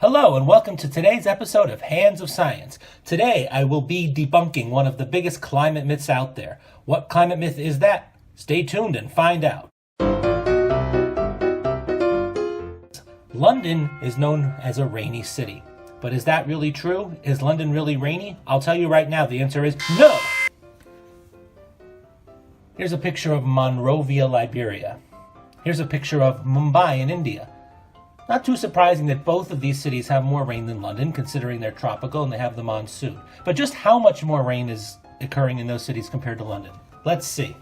Hello and welcome to today's episode of Hands of Science. Today I will be debunking one of the biggest climate myths out there. What climate myth is that? Stay tuned and find out. London is known as a rainy city. But is that really true? Is London really rainy? I'll tell you right now, the answer is no! Here's a picture of Monrovia, Liberia. Here's a picture of Mumbai in India. Not too surprising that both of these cities have more rain than London, considering they're tropical and they have the monsoon. But just how much more rain is occurring in those cities compared to London? Let's see.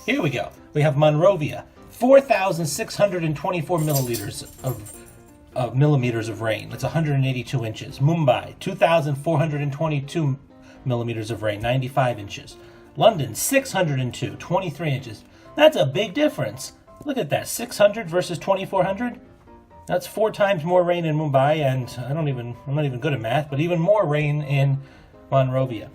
Here we go. We have Monrovia, 4,624 millimeters of rain. That's 182 inches. Mumbai, 2,422 millimeters of rain, 95 inches. London, 602, 23 inches. That's a big difference. Look at that, 600 versus 2,400. That's 4 times more rain in Mumbai, and I'm not even good at math, but even more rain in Monrovia.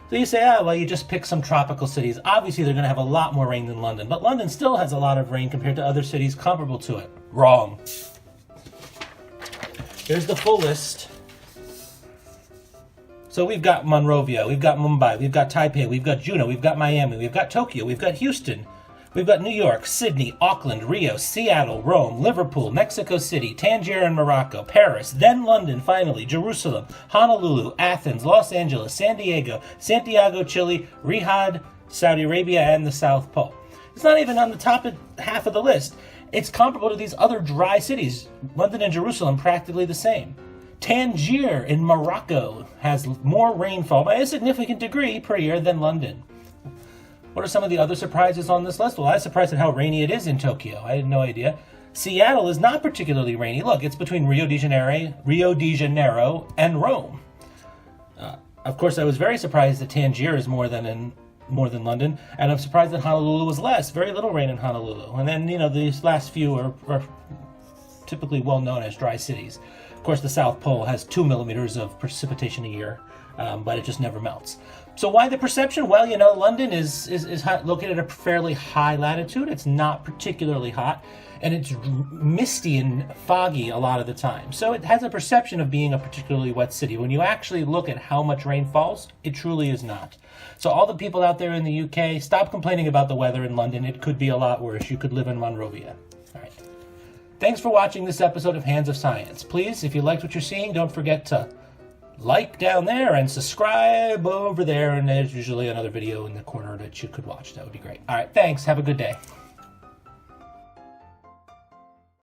So you say, well, you just pick some tropical cities. Obviously, they're going to have a lot more rain than London, but London still has a lot of rain compared to other cities comparable to it. Wrong. Here's the full list. So we've got Monrovia, we've got Mumbai, we've got Taipei, we've got Juneau, we've got Miami, we've got Tokyo, we've got Houston. We've got New York, Sydney, Auckland, Rio, Seattle, Rome, Liverpool, Mexico City, Tangier and Morocco, Paris, then London, finally, Jerusalem, Honolulu, Athens, Los Angeles, San Diego, Santiago, Chile, Riyadh, Saudi Arabia, and the South Pole. It's not even on the top half of the list. It's comparable to these other dry cities. London and Jerusalem practically the same. Tangier in Morocco has more rainfall by a significant degree per year than London. What are some of the other surprises on this list? Well, I was surprised at how rainy it is in Tokyo. I had no idea. Seattle is not particularly rainy. Look, it's between Rio de Janeiro and Rome. Of course, I was very surprised that Tangier is more than London, and I'm surprised that Honolulu was less. Very little rain in Honolulu. And then, these last few are typically well known as dry cities. Of course, the South Pole has 2 millimeters of precipitation a year, but it just never melts. So why the perception? Well, London is located at a fairly high latitude. It's not particularly hot, and it's misty and foggy a lot of the time. So it has a perception of being a particularly wet city. When you actually look at how much rain falls, it truly is not. So all the people out there in the UK, stop complaining about the weather in London. It could be a lot worse. You could live in Monrovia. All right. Thanks for watching this episode of Hands of Science. Please, if you liked what you're seeing, don't forget to like down there and subscribe over there, and there's usually another video in the corner that you could watch. That would be great. All right, thanks. Have a good day.